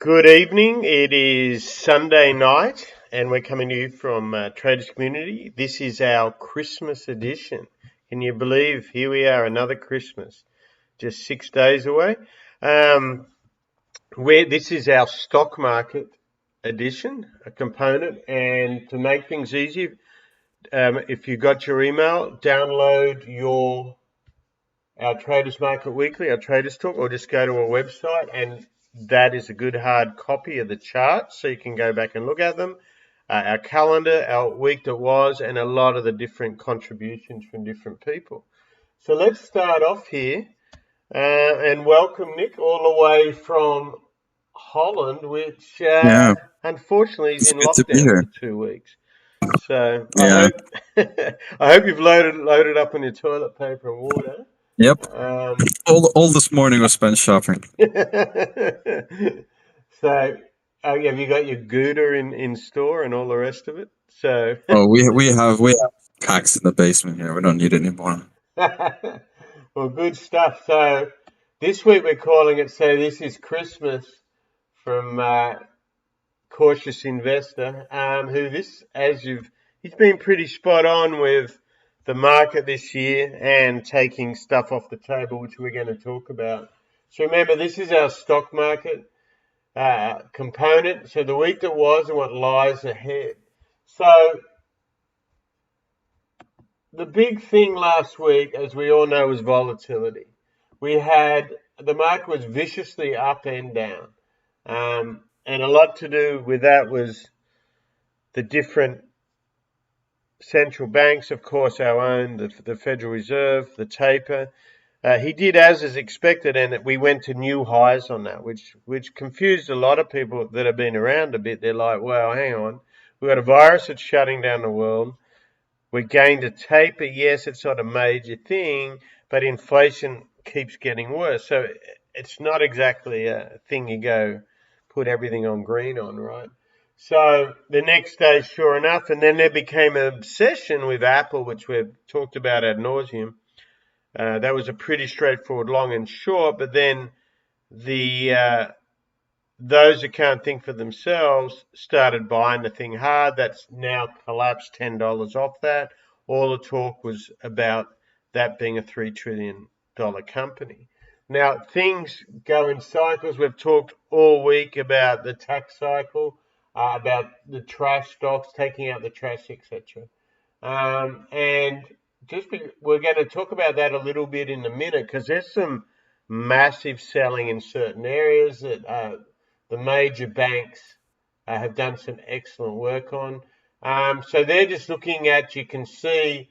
Good evening. It is Sunday night, and we're coming to you from Traders Community. This is our Christmas edition. Can you believe here we are, another Christmas, just 6 days away? This is our stock market edition, a component, and to make things easy, if you got your email, download our Traders Market Weekly, our Traders Talk, or just go to our website, and that is a good hard copy of the charts, so you can go back and look at them. Our calendar, our week that was, and a lot of the different contributions from different people. So let's start off here, and welcome Nick all the way from Holland, which Yeah, unfortunately is it's in good to be lockdown here. for 2 weeks. So I Yeah, hope I hope you've loaded up on your toilet paper and water. yep. Um, All this morning was spent shopping. So, have you got your Gouda in store and all the rest of it? So, Oh, we have packs in the basement here. We don't need any more. well, good stuff. So, this week we're calling it "So This Is Christmas" from Cautious Investor, he's been pretty spot on with the market this year and taking stuff off the table, which we're going to talk about. So remember, this is our stock market component. So the week that was and what lies ahead. So the big thing last week, as we all know, was volatility. The market was viciously up and down. And a lot to do with that was the different central banks, of course, our own, the Federal Reserve, the taper. He did as is expected, and we went to new highs on that, which confused a lot of people that have been around a bit. They're like, well, hang on, we've got a virus that's shutting down the world. We're going to taper. Yes, it's not a major thing, but inflation keeps getting worse. So it's not exactly a thing you go put everything on green on, right? So the next day, sure enough, and then there became an obsession with Apple, which we've talked about ad nauseum. That was a pretty straightforward long and short, but then the those who can't think for themselves started buying the thing hard. That's now collapsed $10 off that. All the talk was about that being a $3 trillion company. Now, things go in cycles. We've talked all week about the tax cycle, about the trash stocks, taking out the trash, etc. And we're going to talk about that a little bit in a minute, because there's some massive selling in certain areas that the major banks have done some excellent work on. So they're just looking at, you can see,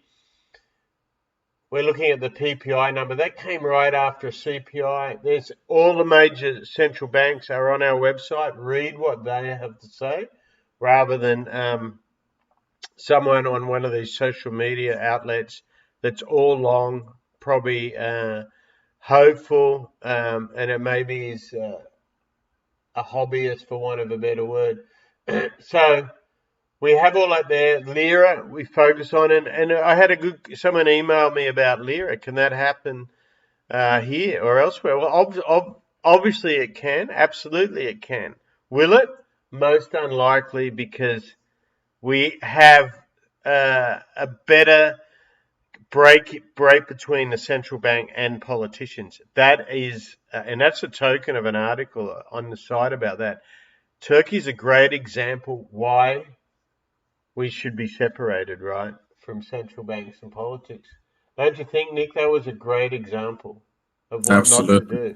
we're looking at the PPI number. That came right after a CPI. There's all the major central banks are on our website. Read what they have to say rather than someone on one of these social media outlets that's all long, probably hopeful, and it maybe is a hobbyist, for want of a better word. So we have all that there. Lira, we focus on it. And I had someone emailed me about Lira. Can that happen here or elsewhere? Well, obviously it can. Absolutely it can. Will it? Most unlikely, because we have a better break between the central bank and politicians. That is, and that's a token of an article on the side about that. Turkey's a great example why we should be separated, right, from central banks and politics. Don't you think, Nick? That was a great example of what not to Absolutely. do.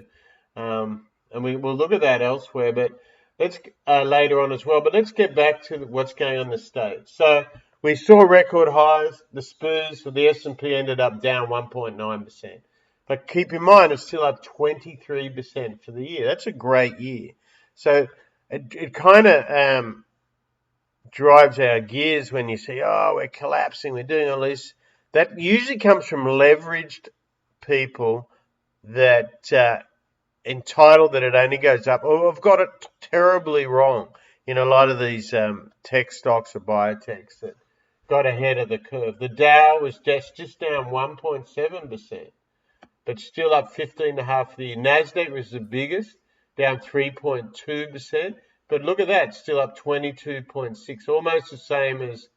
And we'll look at that elsewhere, but let's later on as well. But let's get back to what's going on in the States. So we saw record highs. The Spurs for the S&P ended up down 1.9%. But keep in mind, it's still up 23% for the year. That's a great year. So it kind of drives our gears when you see, oh, we're collapsing, we're doing all this. That usually comes from leveraged people that entitled that it only goes up. Oh, I've got it terribly wrong in a lot of these tech stocks or biotechs that got ahead of the curve. The Dow was just down 1.7%, but still up 15.5% for the year. Nasdaq was the biggest, down 3.2%. But look at that, still up 22.6, almost the same as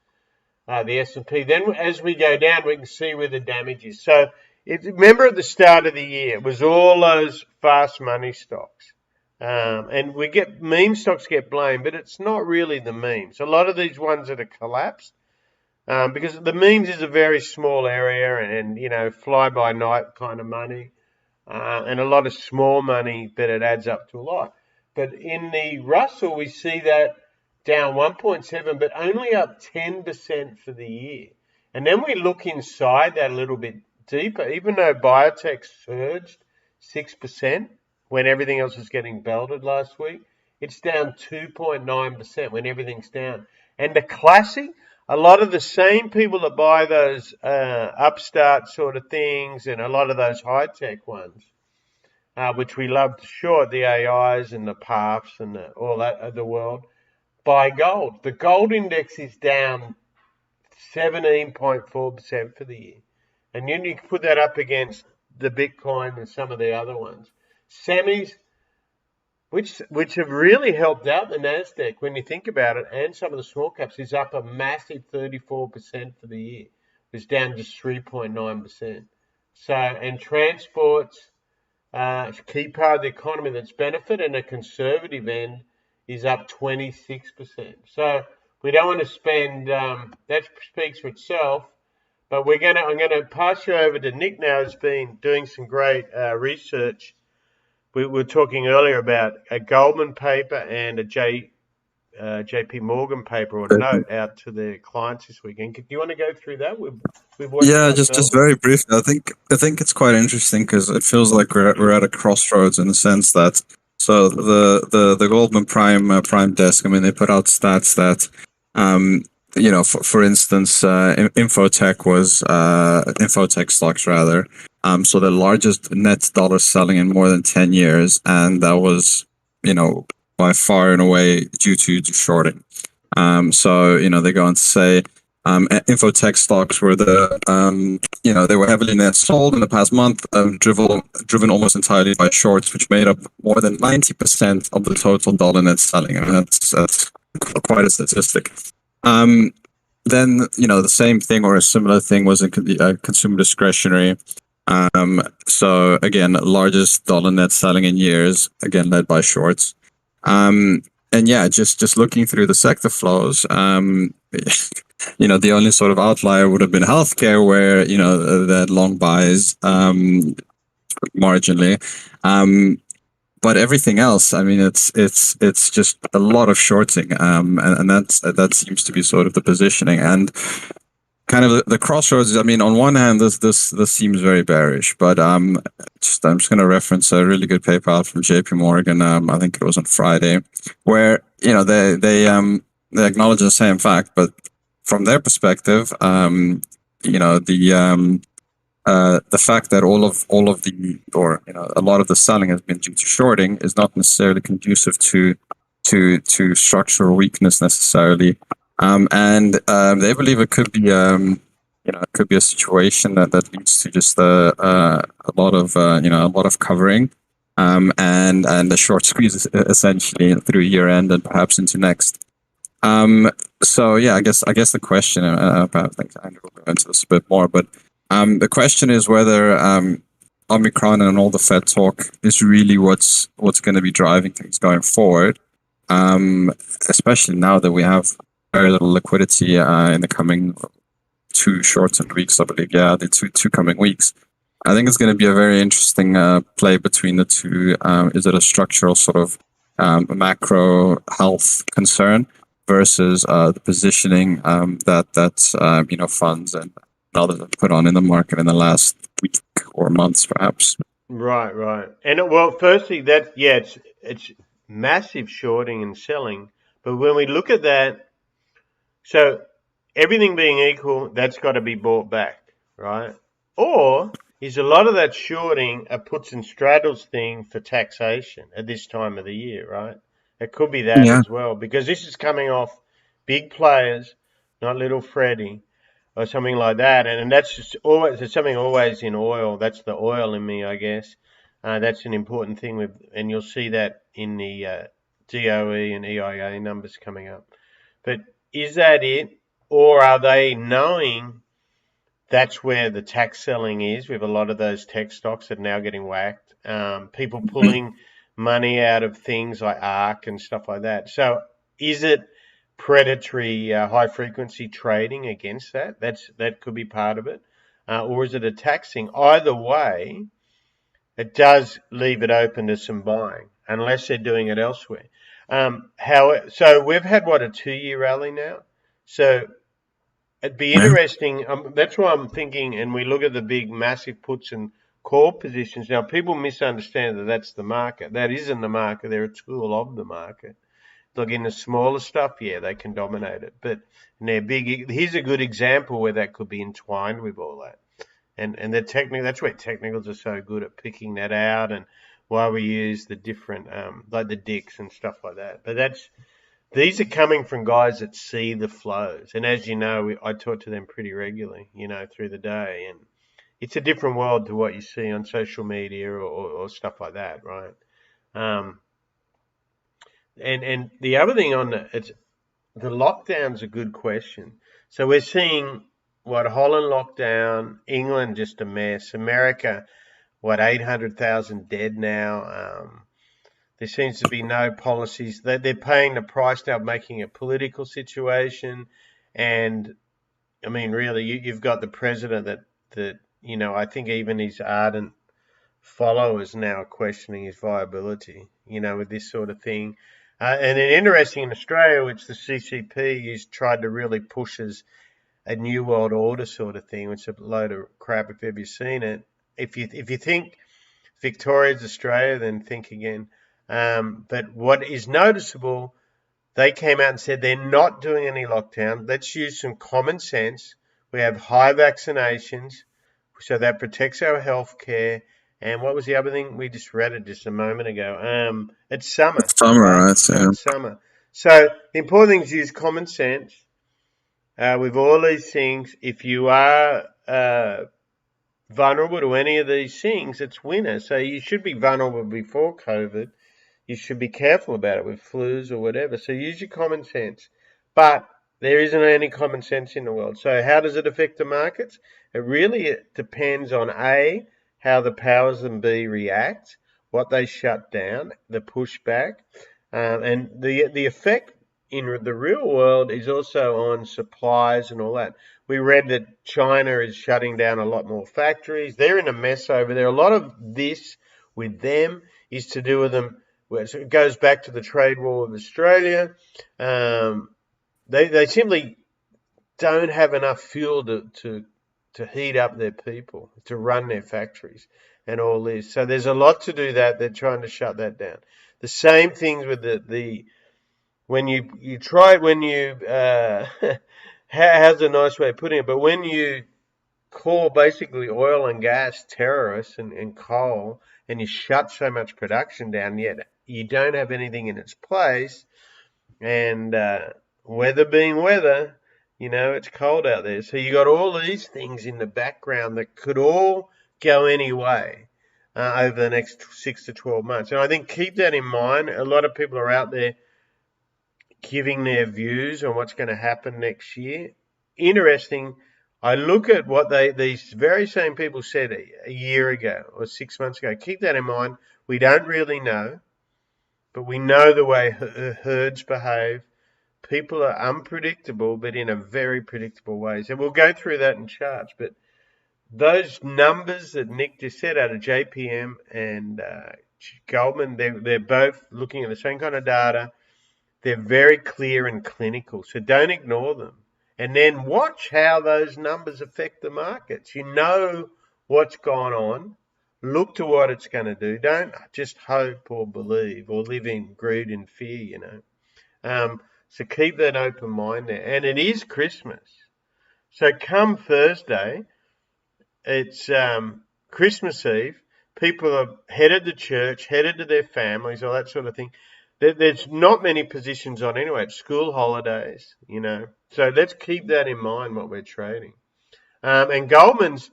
the S&P. Then as we go down, we can see where the damage is. So remember at the start of the year, it was all those fast money stocks. And meme stocks get blamed, but it's not really the memes. A lot of these ones that are collapsed, because the memes is a very small area and, fly by night kind of money, and a lot of small money, but it adds up to a lot. But in the Russell, we see that down 1.7, but only up 10% for the year. And then we look inside that a little bit deeper, even though biotech surged 6% when everything else was getting belted last week, it's down 2.9% when everything's down. And the classic, a lot of the same people that buy those upstart sort of things and a lot of those high-tech ones, which we love to short, the AIs and the PAFs and all that of the world, buy gold. The gold index is down 17.4% for the year. And then you can put that up against the Bitcoin and some of the other ones. Semis, which have really helped out the Nasdaq when you think about it, and some of the small caps, is up a massive 34% for the year. It's down just 3.9%. So, and transports, key part of the economy that's benefited, and a conservative end is up 26%. So we don't want to spend, that speaks for itself, but I'm going to pass you over to Nick now, who's been doing some great research. We were talking earlier about a Goldman paper and a JP Morgan paper or note out to their clients this weekend. Do you want to go through that? We've watched just very briefly. I think it's quite interesting because it feels like we're at a crossroads in the sense that the Goldman Prime desk. I mean, they put out stats that for instance, infotech stocks rather. So the largest net dollar selling in more than 10 years, and that was, by far and away due to shorting. So they go on to say, infotech stocks were they were heavily net sold in the past month, driven almost entirely by shorts, which made up more than 90% of the total dollar net selling. I mean, that's quite a statistic. Then, the same thing or a similar thing was in consumer discretionary. So again, largest dollar net selling in years, again, led by shorts. And yeah, just looking through the sector flows, the only sort of outlier would have been healthcare, where, that long buys, marginally. But everything else, I mean, it's just a lot of shorting, and that seems to be sort of the positioning and kind of the crossroads. I mean, on one hand, this seems very bearish, but I'm just going to reference a really good paper out from JP Morgan. I think it was on Friday, where they acknowledge the same fact, but from their perspective, the fact that a lot of the selling has been due to shorting is not necessarily conducive to structural weakness necessarily, and they believe it could be it could be a situation that leads to just a lot of covering, and a short squeeze essentially through year end and perhaps into next. So yeah, I guess the question, I think I will go into this a bit more, but the question is whether Omicron and all the Fed talk is really what's going to be driving things going forward, especially now that we have very little liquidity in the coming 2 shortened weeks, I believe. Yeah, the two coming weeks. I think it's going to be a very interesting play between the two. Is it a structural sort of macro health concern versus the positioning that funds and others have put on in the market in the last week or months, perhaps? Right. And firstly, it's massive shorting and selling. But when we look at that, so everything being equal, that's got to be bought back, right? Or is a lot of that shorting a puts and straddles thing for taxation at this time of the year, right? It could be that as well, because this is coming off big players, not little Freddie or something like that. And that's just always, there's something always in oil. That's the oil in me, I guess. That's an important thing, and you'll see that in the DOE and EIA numbers coming up. But is that it, or are they knowing that's where the tax selling is? With a lot of those tech stocks that are now getting whacked, people pulling money out of things like ARK and stuff like that. So is it predatory high frequency trading against that? That could be part of it, or is it a taxing? Either way, it does leave it open to some buying, unless they're doing it elsewhere. So we've had a 2-year rally now. So it'd be interesting. That's why I'm thinking, and we look at the big, massive puts and call positions. Now, people misunderstand that that's the market. That isn't the market. They're a tool of the market. Look, in the smaller stuff, yeah, they can dominate it. But in their big, here's a good example where that could be entwined with all that. And that's where technicals are so good at picking that out, and why we use the different, like the dicks and stuff like that. But these are coming from guys that see the flows. And as you know, I talk to them pretty regularly, through the day. And it's a different world to what you see on social media or stuff like that, right? And the other thing the lockdown's a good question. So we're seeing Holland lockdown, England just a mess, America 800,000 dead now. There seems to be no policies. They're paying the price now of making a political situation, and I mean, really, you've got the president that I think even his ardent followers now are questioning his viability, with this sort of thing. And then interesting in Australia, which the CCP has tried to really push as a new world order sort of thing, which is a load of crap if ever you've seen it. If you think Victoria's Australia, then think again. But what is noticeable, they came out and said they're not doing any lockdown. Let's use some common sense. We have high vaccinations, so that protects our healthcare. And what was the other thing? We just read it just a moment ago. It's summer. It's summer, right? It's summer. So the important thing is use common sense. With all these things, if you are vulnerable to any of these things, it's winter. So you should be vulnerable before COVID. You should be careful about it with flus or whatever. So use your common sense. But there isn't any common sense in the world. So how does it affect the markets? It really depends on A, how the powers that be react, what they shut down, the pushback, and the effect in the real world is also on supplies and all that. We read that China is shutting down a lot more factories. They're in a mess over there. A lot of this with them is to do with them. It goes back to the trade war with Australia. They simply don't have enough fuel to heat up their people, to run their factories and all this. So there's a lot to do that. They're trying to shut that down. The same things with when you try, how's a nice way of putting it, but when you call basically oil and gas terrorists and coal, and you shut so much production down, yet you don't have anything in its place, and weather being weather, it's cold out there. So you got all these things in the background that could all go any way over the next 6 to 12 months. And I think keep that in mind. A lot of people are out there giving their views on what's going to happen next year. Interesting. I look at what these very same people said a year ago or 6 months ago. Keep that in mind. We don't really know, but we know the way herds behave. People are unpredictable, but in a very predictable way. So we'll go through that in charts. But those numbers that Nick just said out of JPM and Goldman, they're both looking at the same kind of data. They're very clear and clinical, so don't ignore them. And then watch how those numbers affect the markets. You know what's gone on. Look to what it's going to do. Don't just hope or believe or live in greed and fear, So keep that open mind there. And it is Christmas. So come Thursday, it's Christmas Eve. People are headed to church, headed to their families, all that sort of thing. There's not many positions on anyway. It's school holidays, So let's keep that in mind what we're trading. And Goldman's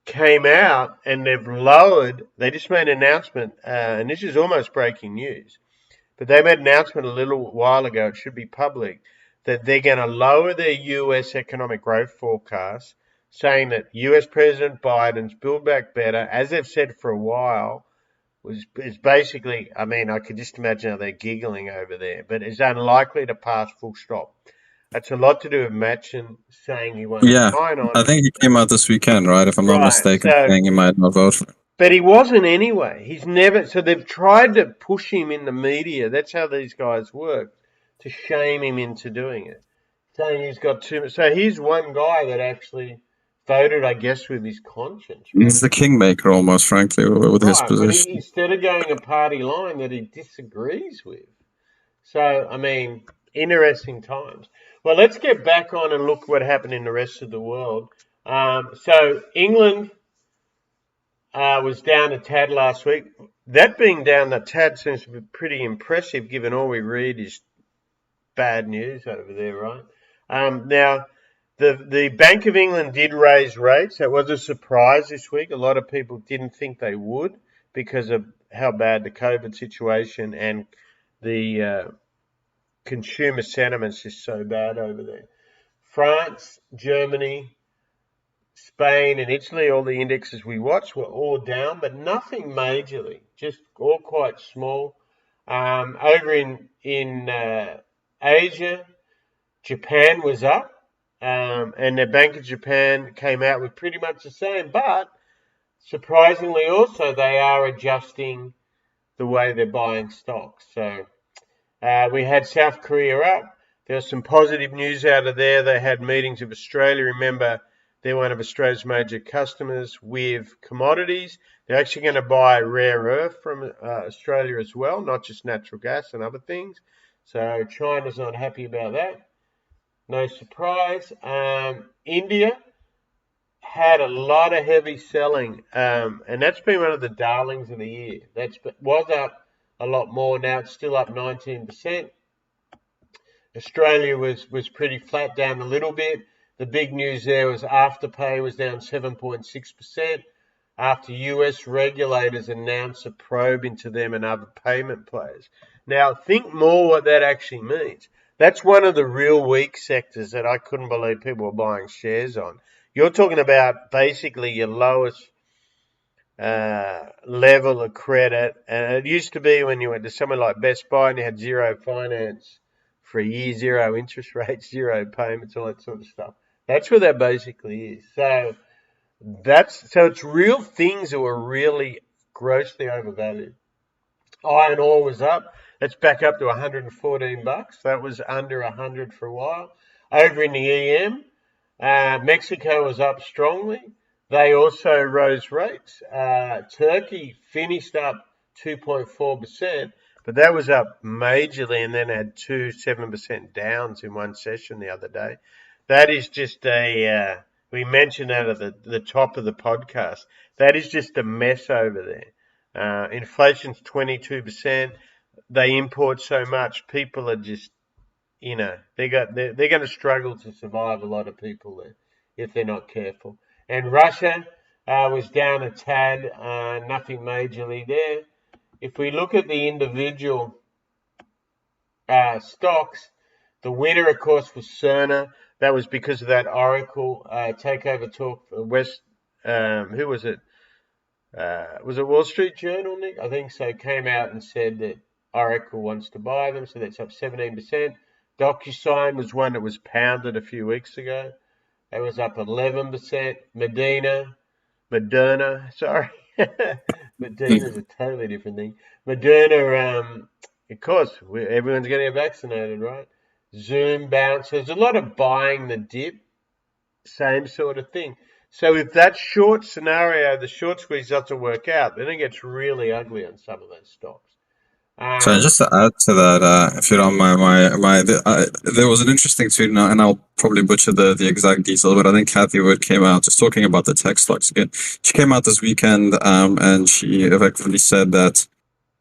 came out and they've lowered. They just made an announcement, and this is almost breaking news. But they made an announcement a little while ago. It should be public that they're going to lower their U.S. economic growth forecast, saying that U.S. President Biden's Build Back Better, as they've said for a while, is basically, I mean, I could just imagine how they're giggling over there, but is unlikely to pass full stop. That's a lot to do with Manchin saying he won't Yeah, sign on I it. think he came out this weekend, right? If I'm not Right. mistaken, So, saying he might not vote for it. but he wasn't anyway. He's never. So they've tried to push him in the media. That's how these guys work, to shame him into doing it, saying he's got too much. So he's one guy that actually voted, I guess, with his conscience, right? He's the kingmaker almost, frankly, with his Right, but position. instead of going a party line that he disagrees with. So, I mean, interesting times. Well, let's get back on and look what happened in the rest of the world. So England was down a tad last week. That being down a tad seems to be pretty impressive, given all we read is bad news over there, right? Now, the Bank of England did raise rates. That was a surprise this week. A lot of people didn't think they would because of how bad the COVID situation and the consumer sentiments is so bad over there. France, Germany, Spain and Italy, all the indexes we watched were all down, but nothing majorly, just all quite small. Over in Asia, Japan was up, and the Bank of Japan came out with pretty much the same, but surprisingly also they are adjusting the way they're buying stocks. So we had South Korea up. There was some positive news out of there. They had meetings with Australia. Remember, they're one of Australia's major customers with commodities. They're actually going to buy rare earth from Australia as well, not just natural gas and other things. So China's not happy about that. No surprise. India had a lot of heavy selling, and that's been one of the darlings of the year. Was up a lot more. Now it's still up 19%. Australia was pretty flat, down a little bit. The big news there was Afterpay was down 7.6% after US regulators announced a probe into them and other payment players. Now, think more what that actually means. That's one of the real weak sectors that I couldn't believe people were buying shares on. You're talking about basically your lowest level of credit. And it used to be when you went to somewhere like Best Buy and you had zero finance for a year, zero interest rates, zero payments, all that sort of stuff. That's what that basically is. So it's real things that were really grossly overvalued. Iron ore was up. It's back up to $114. That was under 100 for a while. Over in the EM, Mexico was up strongly. They also rose rates. Turkey finished up 2.4%, but that was up majorly and then had 7% downs in one session the other day. That is just we mentioned that at the top of the podcast. That is just a mess over there. Inflation's 22%. They import so much. People are just, they're going to struggle to survive, a lot of people there, if they're not careful. And Russia was down a tad, nothing majorly there. If we look at the individual stocks, the winner, of course, was Cerner. That was because of that Oracle takeover talk for West. Who was it? Was it Wall Street Journal, Nick? I think so. Came out and said that Oracle wants to buy them, so that's up 17%. DocuSign was one that was pounded a few weeks ago. That was up 11%. Moderna, sorry. Moderna's a totally different thing. Moderna, of course, everyone's going to get vaccinated, right? Zoom bounce. There's a lot of buying the dip, same sort of thing. So if that short scenario, the short squeeze doesn't work out, then it gets really ugly on some of those stocks. So just to add to that, if you don't mind, there was an interesting tweet, and I'll probably butcher the exact detail, but I think Kathy Wood came out just talking about the tech stocks again. She came out this weekend, and she effectively said that,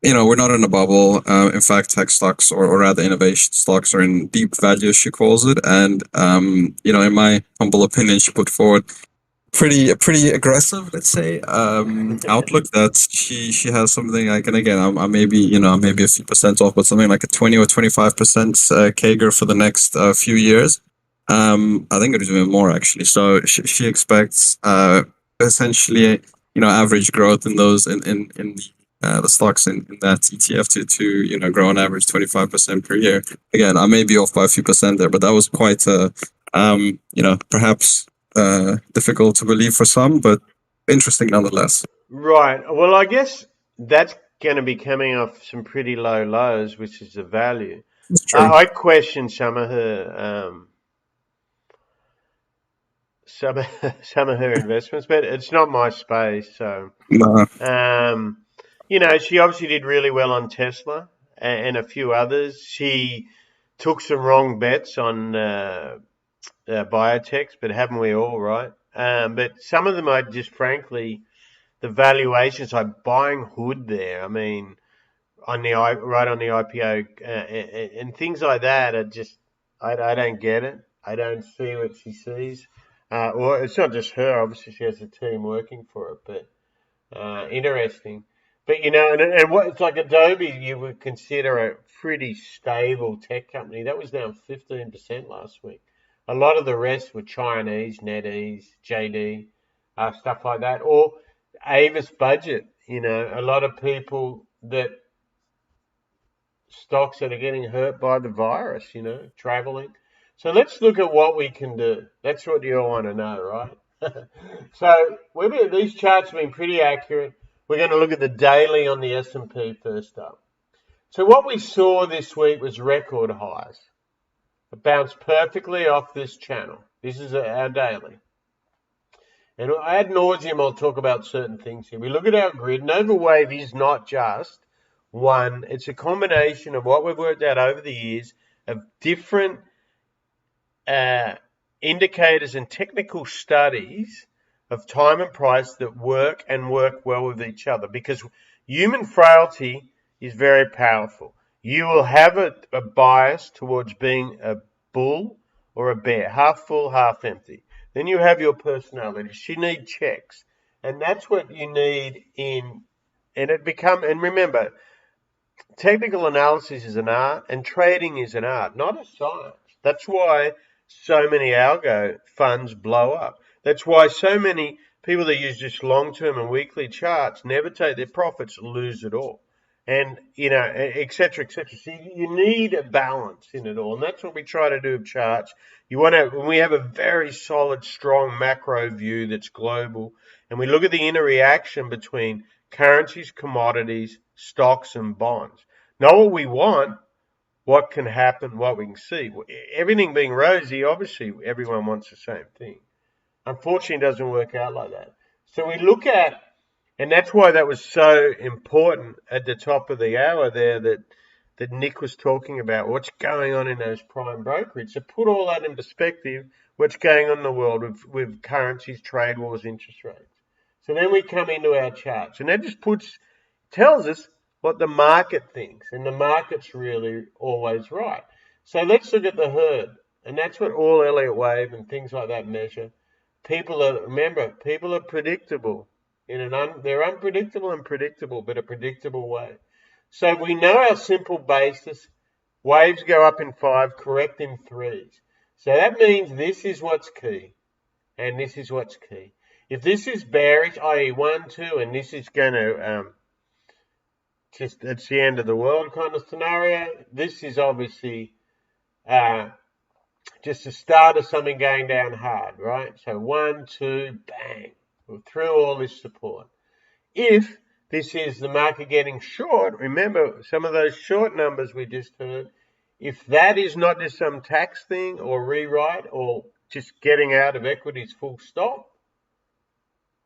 we're not in a bubble. In fact, tech stocks, or rather innovation stocks, are in deep value, she calls it. And, in my humble opinion, she put forward pretty aggressive, let's say, outlook that she has something like, and again, I maybe maybe a few percent off, but something like a 20 or 25% CAGR for the next few years. I think it is even more actually. So she expects essentially average growth in those in the stocks in that ETF to grow on average 25% per year. Again, I may be off by a few percent there, but that was quite a perhaps difficult to believe for some, but interesting nonetheless. Right. Well, I guess that's going to be coming off some pretty low lows, which is the value. It's true. I question some of her some of, some of her investments, but it's not my space. So, No. she obviously did really well on Tesla and a few others. She took some wrong bets on biotechs, but haven't we all, right? But some of them I just frankly, the valuations, like buying Hood there. I mean, right on the IPO and things like that are just I don't get it. I don't see what she sees. Or it's not just her. Obviously, she has a team working for it, but interesting. But and what it's like Adobe, you would consider a pretty stable tech company. That was down 15% last week. A lot of the rest were Chinese, NetEase, JD, stuff like that, or Avis Budget. A lot of people that stocks that are getting hurt by the virus, traveling. So let's look at what we can do. That's what you all want to know, right? So these charts have been pretty accurate. We're going to look at the daily on the S&P first up. So what we saw this week was record highs. It bounced perfectly off this channel. This is our daily. And ad nauseum, I'll talk about certain things here. We look at our grid. Nova Wave is not just one. It's a combination of what we've worked out over the years of different indicators and technical studies of time and price that work and work well with each other, because human frailty is very powerful. You will have a bias towards being a bull or a bear, half full, half empty. Then you have your personality. You need checks. And that's what you need and remember, technical analysis is an art and trading is an art, not a science. That's why so many algo funds blow up. That's why so many people that use just long-term and weekly charts never take their profits, lose it all. And, et cetera, et cetera. So you need a balance in it all. And that's what we try to do with charts. When we have a very solid, strong macro view that's global, and we look at the interreaction between currencies, commodities, stocks, and bonds. Not what we want, what can happen, what we can see. Everything being rosy, obviously everyone wants the same thing. Unfortunately, it doesn't work out like that. So we look at, and that's why that was so important at the top of the hour there that Nick was talking about, what's going on in those prime brokerage. So put all that in perspective, what's going on in the world with currencies, trade wars, interest rates. So then we come into our charts, and that just tells us what the market thinks, and the market's really always right. So let's look at the herd, and that's what all Elliott Wave and things like that measure. People are predictable. They're unpredictable and predictable, but a predictable way. So we know our simple basis. Waves go up in 5, correct in 3s. So that means this is what's key, and this is what's key. If this is bearish, i.e. 1, 2, and this is going to it's the end of the world kind of scenario, this is obviously just the start of something going down hard, right? So 1, 2, bang, we're through all this support. If this is the market getting short, remember some of those short numbers we just heard, if that is not just some tax thing or rewrite or just getting out of equities full stop,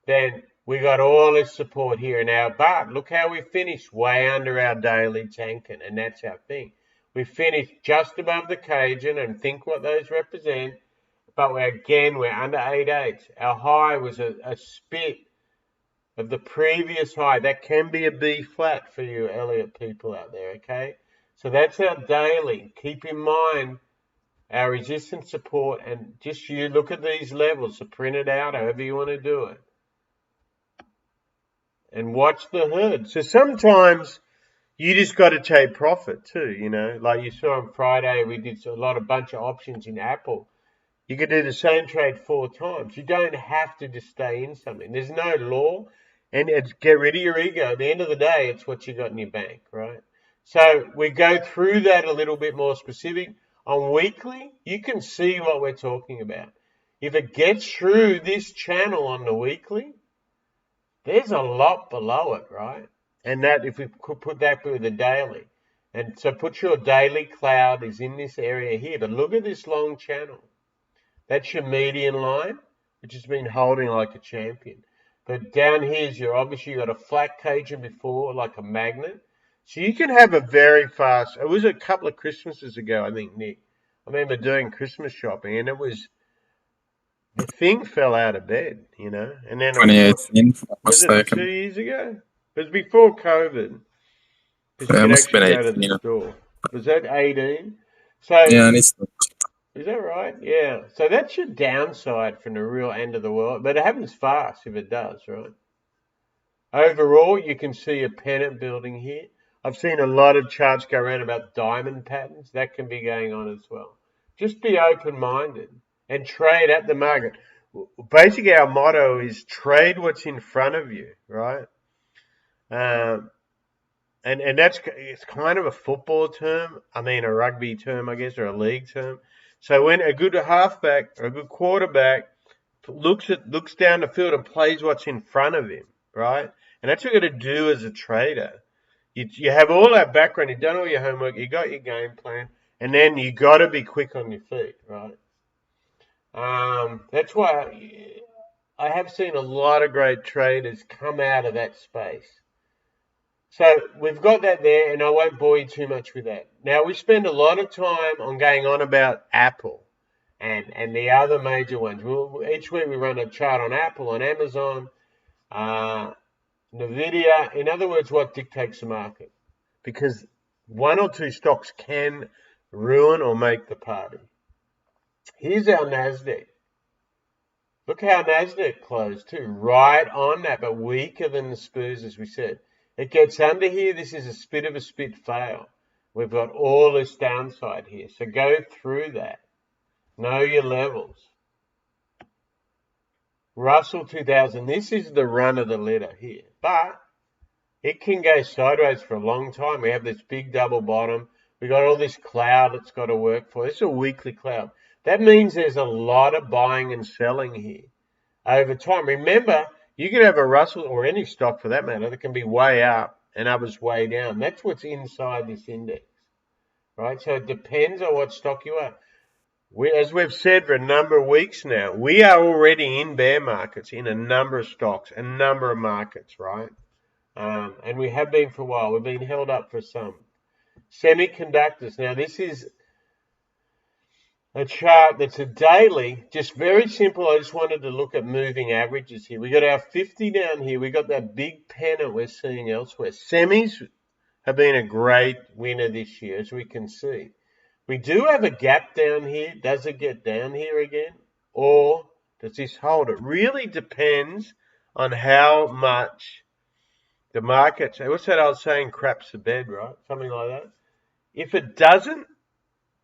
then we got all this support here now. But look how we finished, way under our daily tanking, and that's our thing. We finished just above the Cajun, and think what those represent. But we're under 8.8. Our high was a spit of the previous high. That can be a B flat for you Elliott people out there, okay? So that's our daily. Keep in mind, our resistance support, and just you look at these levels, so print it out, however you want to do it. And watch the herd. So sometimes you just got to take profit too, you know. Like you saw on Friday, we did a bunch of options in Apple. You could do the same trade 4 times. You don't have to just stay in something. There's no law. And it's get rid of your ego. At the end of the day, it's what you got in your bank, right? So we go through that a little bit more specific. On weekly, you can see what we're talking about. If it gets through this channel on the weekly, there's a lot below it, right? And that, if we could put that with the daily. And so put your daily cloud is in this area here. But look at this long channel. That's your median line, which has been holding like a champion. But down here is obviously you got a flat Cajun before, like a magnet. So you can have a very fast, it was a couple of Christmases ago, I think, Nick. I remember doing Christmas shopping, and the thing fell out of bed, you know. And then 2018, if I'm not was it mistaken. 2 years ago? It was before COVID. Because Yeah, you it could must have actually been go to 18. the store. Was that 18? So Yeah, and it's is that right? Yeah. So that's your downside from the real end of the world. But it happens fast if it does, right? Overall, you can see a pennant building here. I've seen a lot of charts go around about diamond patterns. That can be going on as well. Just be open-minded and trade at the market. Basically, our motto is trade what's in front of you, right? And it's kind of a football term. I mean, a rugby term, I guess, or a league term. So when a good halfback or a good quarterback looks down the field and plays what's in front of him, right? And that's what you got to do as a trader. You have all that background, you've done all your homework, you got your game plan, and then you got to be quick on your feet, right? That's why I have seen a lot of great traders come out of that space. So we've got that there, and I won't bore you too much with that. Now, we spend a lot of time on going on about Apple and the other major ones. Each week we run a chart on Apple, on Amazon, Nvidia. In other words, what dictates the market. Because one or two stocks can ruin or make the party. Here's our Nasdaq. Look how Nasdaq closed too, right on that, but weaker than the SPOOs, as we said. It gets under here. This is a spit of a spit fail. We've got all this downside here. So go through that. Know your levels. Russell 2000. This is the run of the litter here. But it can go sideways for a long time. We have this big double bottom. We got all this cloud that's got to work for. This is a weekly cloud. That means there's a lot of buying and selling here over time. Remember, you could have a Russell or any stock for that matter that can be way up and others way down. That's what's inside this index, right? So it depends on what stock you are. As we've said for a number of weeks now, we are already in bear markets in a number of stocks, a number of markets, right? And we have been for a while. We've been held up for some. Semiconductors. Now, this is a chart that's a daily, just very simple. I just wanted to look at moving averages here. We got our 50 down here. We got that big pennant we're seeing elsewhere. Semis have been a great winner this year, as we can see. We do have a gap down here. Does it get down here again? Or does this hold? It really depends on how much the market, what's that old saying, craps the bed, right? Something like that. If it doesn't,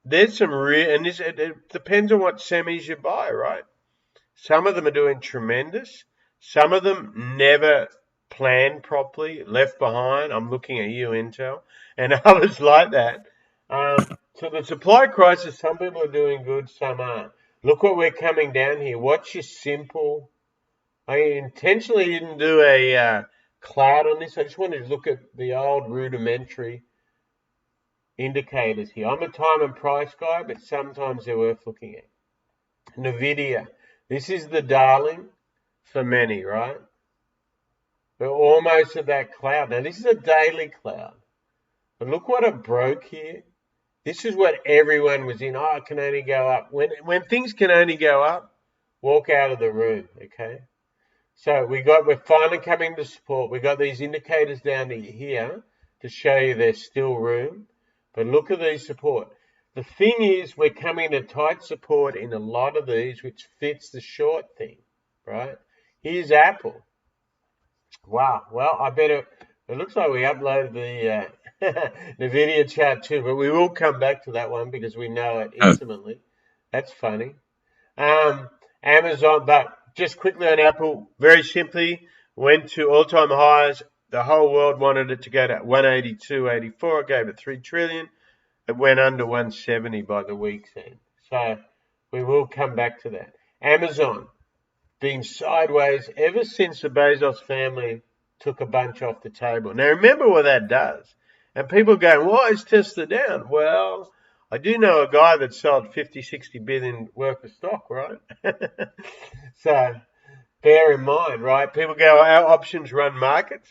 there's some and it depends on what semis you buy, right? Some of them are doing tremendous. Some of them never planned properly, left behind. I'm looking at you, Intel, and others like that. So the supply crisis, some people are doing good, some aren't. Look what we're coming down here. What's your simple? I intentionally didn't do a cloud on this. I just wanted to look at the old rudimentary indicators here. I'm a time and price guy, but sometimes they're worth looking at. Nvidia. This is the darling for many, right? We're almost at that cloud. Now, this is a daily cloud. But look what it broke here. This is what everyone was in. Oh, it can only go up. When things can only go up, walk out of the room, okay? So we're finally coming to support. We got these indicators down here to show you there's still room. But look at these support. the thing is, we're coming to tight support in a lot of these, which fits the short thing, right? Here's Apple. Wow. Well, I better. It looks like we uploaded the the video chat too, but we will come back to that one because we know it intimately. That's funny. Amazon, but just quickly on Apple, very simply went to all-time highs. The whole world wanted it to go to 182.84. It gave it 3 trillion. It went under 170 by the week's end. So we will come back to that. Amazon been sideways ever since the Bezos family took a bunch off the table. Now remember what that does. And people go, why is Tesla down? Well, I do know a guy that sold 50, 60 billion worth of stock, right? So bear in mind, right? People go, our options run markets.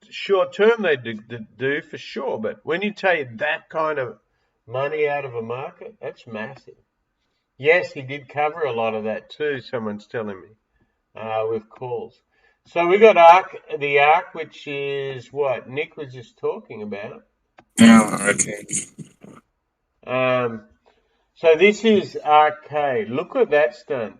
Short term they do for sure, but when you take that kind of money out of a market, that's massive. Yes, he did cover a lot of that too, someone's telling me, with calls. So we got the ARC, which is what Nick was just talking about. Yeah, okay. So this is Arcade. Look what that's done.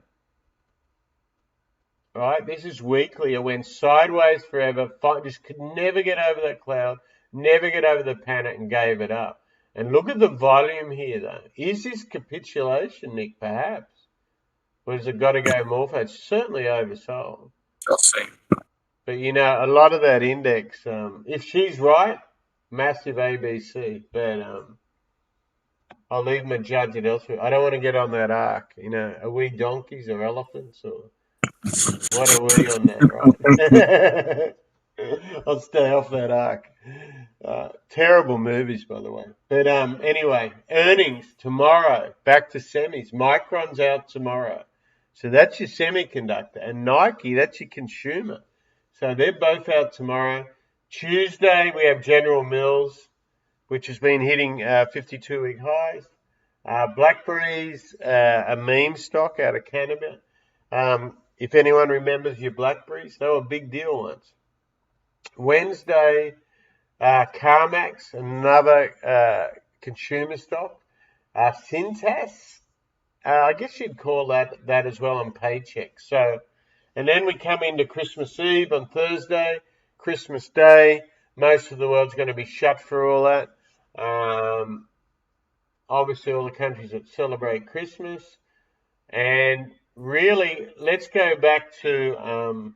Right, this is weekly. It went sideways forever. Just could never get over that cloud, never get over the panic, and gave it up. And look at the volume here, though. Is this capitulation, Nick? Perhaps, or has it got to go more for? It's certainly oversold. I'll see. But you know, a lot of that index. If she's right, massive ABC. But I'll leave them and judge it elsewhere. I don't want to get on that arc. You know, are we donkeys or elephants or? What are we on that, right? I'll stay off that arc. Terrible movies, by the way. But anyway, earnings tomorrow. Back to semis. Micron's out tomorrow. So that's your semiconductor. And Nike, that's your consumer. So they're both out tomorrow. Tuesday, we have General Mills, which has been hitting 52-week highs. BlackBerry's a meme stock out of Canada. If anyone remembers your Blackberries, they were a big deal once. Wednesday, CarMax, another consumer stock. Cintas, I guess you'd call that as well on Paycheck. So, and then we come into Christmas Eve on Thursday, Christmas Day. Most of the world's going to be shut for all that. Obviously, all the countries that celebrate Christmas. And really, let's go back to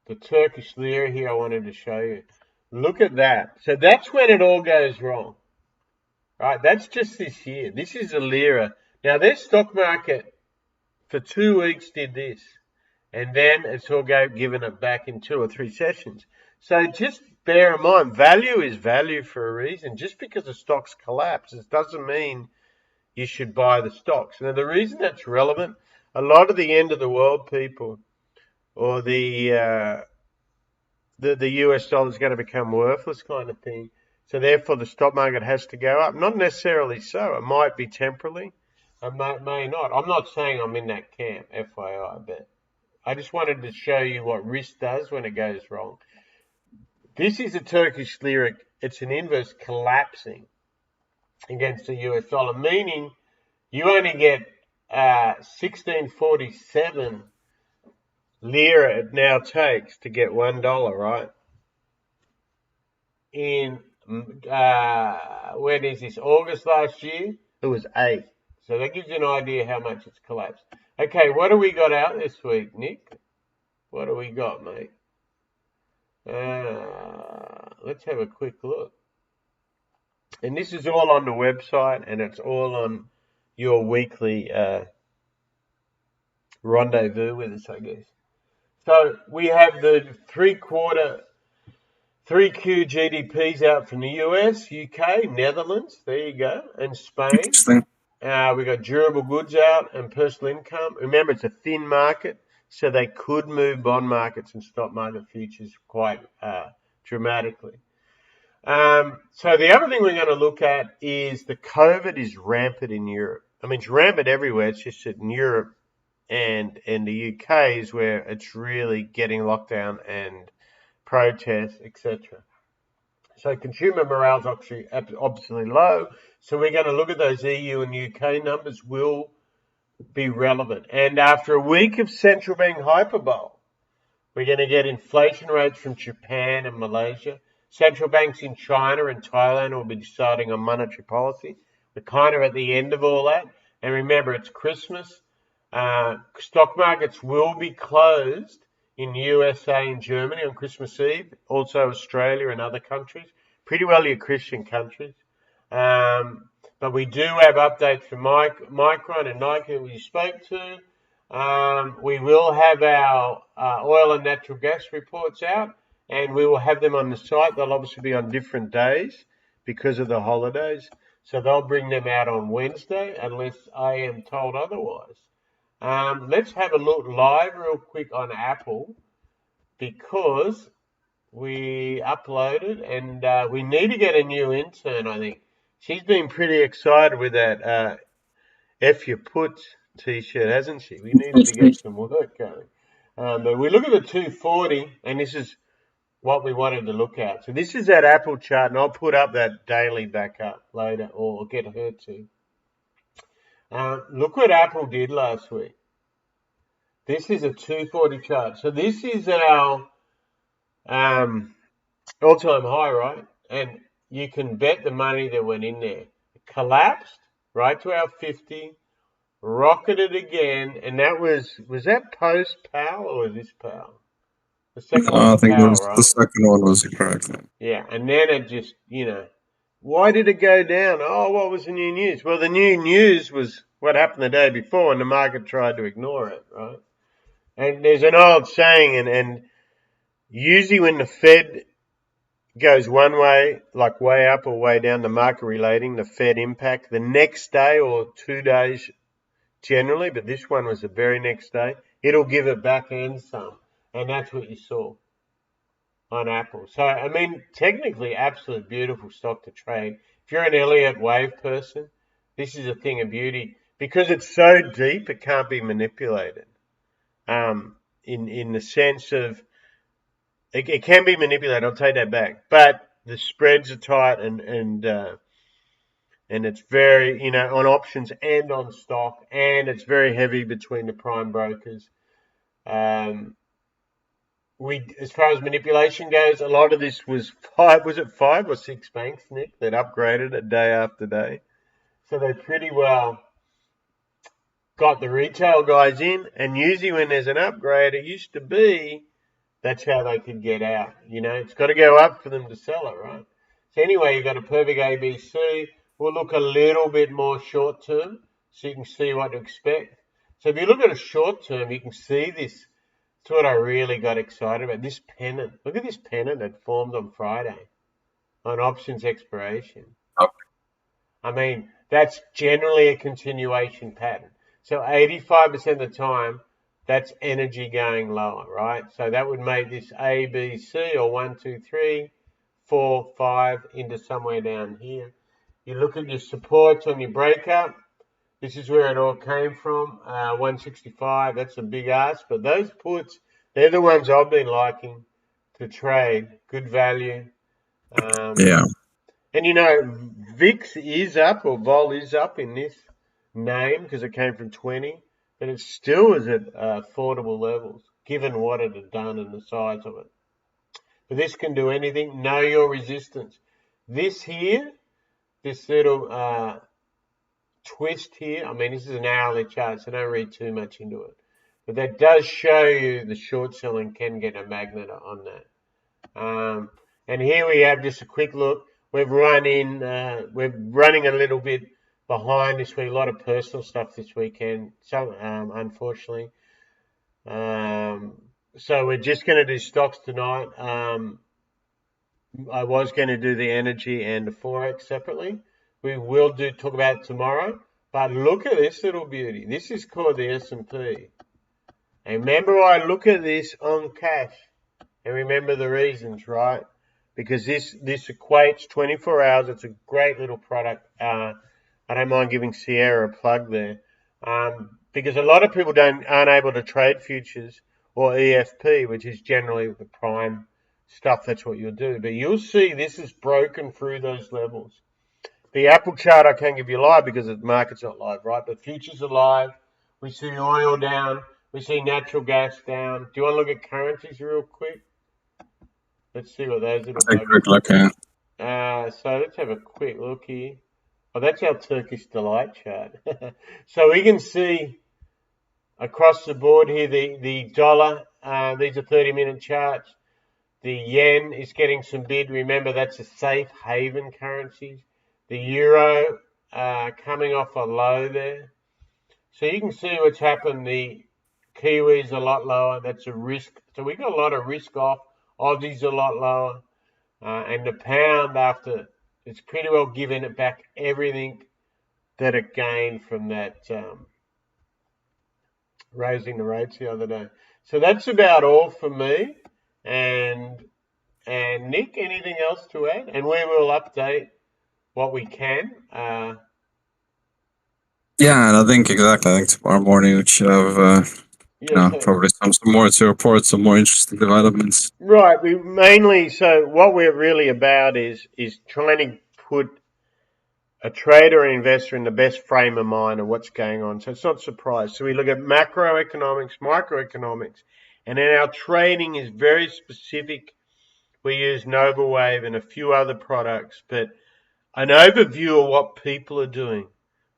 the Turkish lira here I wanted to show you. Look at that. So that's when it all goes wrong. Right? That's just this year. This is the lira. Now, their stock market for 2 weeks did this. And then it's all given it back in 2 or 3 sessions. So just bear in mind, value is value for a reason. Just because the stocks collapse, it doesn't mean you should buy the stocks. Now, the reason that's relevant, a lot of the end of the world people or the US dollar is going to become worthless kind of thing. So therefore, the stock market has to go up. Not necessarily so. It might be temporarily. It may not. I'm not saying I'm in that camp, FYI, but I just wanted to show you what risk does when it goes wrong. This is a Turkish lira. It's an inverse collapsing against the US dollar, meaning you only get 1647 lira it now takes to get $1, right? In when is this? August last year, it was 8. So that gives you an idea how much it's collapsed. Okay, what do we got out this week, Nick? What do we got, mate? Let's have a quick look. And this is all on the website, and it's all on your weekly rendezvous with us, I guess. So we have the 3Q GDPs out from the US, UK, Netherlands, there you go, and Spain. Interesting. We got durable goods out and personal income. Remember, it's a thin market, so they could move bond markets and stock market futures quite dramatically. So the other thing we're going to look at is the COVID is rampant in Europe. I mean, it's rampant everywhere. It's just that in Europe and the UK is where it's really getting locked down and protests, etc. So consumer morale is actually obviously low. So we're going to look at those EU and UK numbers will be relevant. And after a week of central bank hyperbole, we're going to get inflation rates from Japan and Malaysia. Central banks in China and Thailand will be deciding on monetary policy. We're kind of at the end of all that. And remember, it's Christmas. Stock markets will be closed in USA and Germany on Christmas Eve, also Australia and other countries, pretty well your Christian countries. But we do have updates from Micron and Nike that we spoke to. We will have our oil and natural gas reports out, and we will have them on the site. They'll obviously be on different days because of the holidays. So they'll bring them out on Wednesday, unless I am told otherwise. Let's have a look live real quick on Apple, because we uploaded and we need to get a new intern, I think. She's been pretty excited with that F Your Put t-shirt, hasn't she? We needed to get some work going. But we look at the 240, and this is what we wanted to look at. So this is that Apple chart, and I'll put up that daily back up later, or get her to. Look what Apple did last week. This is a 240 chart. So this is our all-time high, right? And you can bet the money that went in there. It collapsed right to our 50, rocketed again, and that was that post-Powell or was this Powell? The second one I was think Powell, the right? second one was correct. Yeah, and then it just, why did it go down? Oh, what was the new news? Well, the new news was what happened the day before, and the market tried to ignore it, right? And there's an old saying, and usually when the Fed goes one way, like way up or way down, the market relating, the Fed impact, the next day or 2 days generally, but this one was the very next day, it'll give it back and some. And that's what you saw on Apple. So, I mean, technically, absolute beautiful stock to trade. If you're an Elliott wave person, this is a thing of beauty. Because it's so deep, it can't be manipulated. In the sense of, it can be manipulated, I'll take that back. But the spreads are tight and it's very, on options and on stock, and it's very heavy between the prime brokers. As far as manipulation goes, a lot of this was five or six banks, Nick, that upgraded it day after day. So they pretty well got the retail guys in, and usually when there's an upgrade, it used to be that's how they could get out. It's got to go up for them to sell it, right? So anyway, you've got a perfect ABC. We'll look a little bit more short term so you can see what to expect. So if you look at a short term, you can see this. It's what I really got excited about. This pennant. Look at this pennant that formed on Friday on options expiration. I mean, that's generally a continuation pattern. So 85% of the time, that's energy going lower, right? So that would make this A, B, C, or 1, 2, 3, 4, 5 into somewhere down here. You look at your supports on your breakup. This is where it all came from. 165, that's a big ask. But those puts, they're the ones I've been liking to trade. Good value. Yeah. And VIX is up, or vol is up in this name because it came from 20. But it still is at affordable levels, given what it had done and the size of it. But this can do anything. Know your resistance. This here, this little twist here, I mean, this is an hourly chart, so don't read too much into it. But that does show you the short selling can get a magnet on that. And here we have just a quick look. We're running a little bit behind this week. A lot of personal stuff this weekend, so unfortunately. So we're just going to do stocks tonight. I was going to do the energy and the forex separately. We will talk about it tomorrow. But look at this little beauty. This is called the S&P. And remember, I look at this on cash. And remember the reasons, right? Because this equates 24 hours. It's a great little product. I don't mind giving Sierra a plug there. Because a lot of people aren't able to trade futures or EFP, which is generally the prime stuff, that's what you'll do. But you'll see this is broken through those levels. The Apple chart I can't give you live because the market's not live, right? But futures are live. We see oil down. We see natural gas down. Do you want to look at currencies real quick? Let's see what those little Take a buggers quick look at. So let's have a quick look here. Oh, that's our Turkish delight chart. So we can see across the board here the dollar. These are 30-minute charts. The yen is getting some bid. Remember, that's a safe haven currency. The euro coming off a low there. So you can see what's happened. The Kiwi's a lot lower. That's a risk. So we got a lot of risk off. Aussie's a lot lower. And the pound, after it's pretty well given it back everything that it gained from that raising the rates the other day. So that's about all for me. And Nick, anything else to add? And we will update what we can. Yeah, and I think exactly. I think tomorrow morning we should have, probably some more to report, some more interesting developments. Right. So what we're really about is trying to put a trader or investor in the best frame of mind of what's going on. So it's not a surprise. So we look at macroeconomics, microeconomics, and then our trading is very specific. We use Nova Wave and a few other products, but an overview of what people are doing,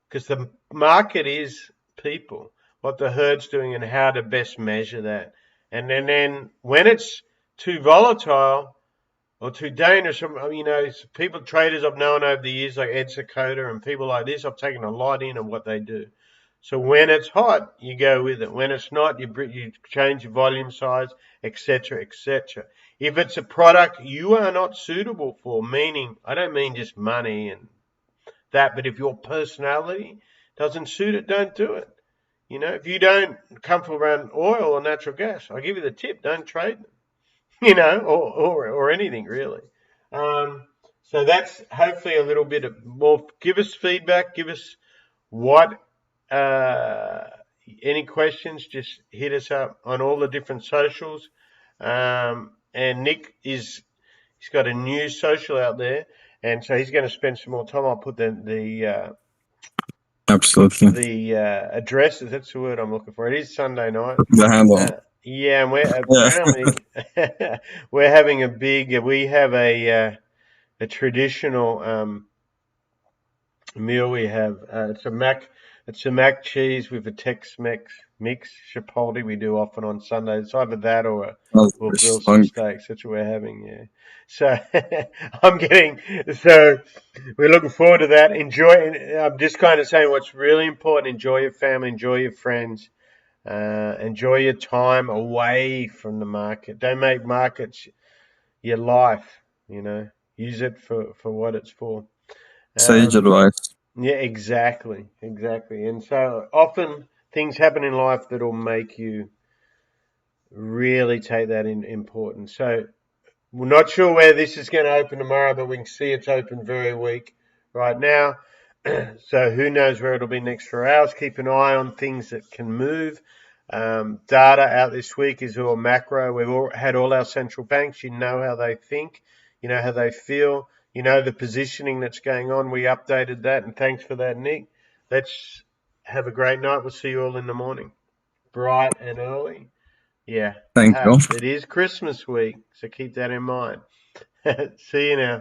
because the market is people, what the herd's doing and how to best measure that. And then when it's too volatile or too dangerous, people, traders I've known over the years like Ed Secoda and people like this, I've taken a lot in of what they do. So when it's hot, you go with it. When it's not, you change your volume size, etc., etc. If it's a product you are not suitable for, meaning, I don't mean just money and that, but if your personality doesn't suit it, don't do it. If you don't comfortable around oil or natural gas, I'll give you the tip: don't trade them. Or anything really. So that's hopefully a little bit of more. Give us feedback. Give us what. Any questions? Just hit us up on all the different socials. And Nick he's got a new social out there, and so he's going to spend some more time. I'll put the Absolutely. The addresses. That's the word I'm looking for. It is Sunday night. The handle. Yeah, and we're apparently we're having a big. We have a traditional meal. We have it's a mac cheese with a Tex-Mex mix chipotle. We do often on Sundays. It's either that or we'll grill some steaks. That's what we're having. Yeah. So we're looking forward to that. I'm just kind of saying what's really important. Enjoy your family. Enjoy your friends. Enjoy your time away from the market. Don't make markets your life. Use it for what it's for. Sage advice. Yeah, exactly. And so often things happen in life that will make you really take that in importance. So we're not sure where this is going to open tomorrow, but we can see it's open very weak right now. So who knows where it'll be next 4 hours. Keep an eye on things that can move. Data out this week is all macro. We've had all our central banks. You know how they think. You know how they feel. You know the positioning that's going on. We updated that, and thanks for that, Nick. Let's have a great night. We'll see you all in the morning, bright and early. Yeah. Thank you. It is Christmas week, so keep that in mind. See you now.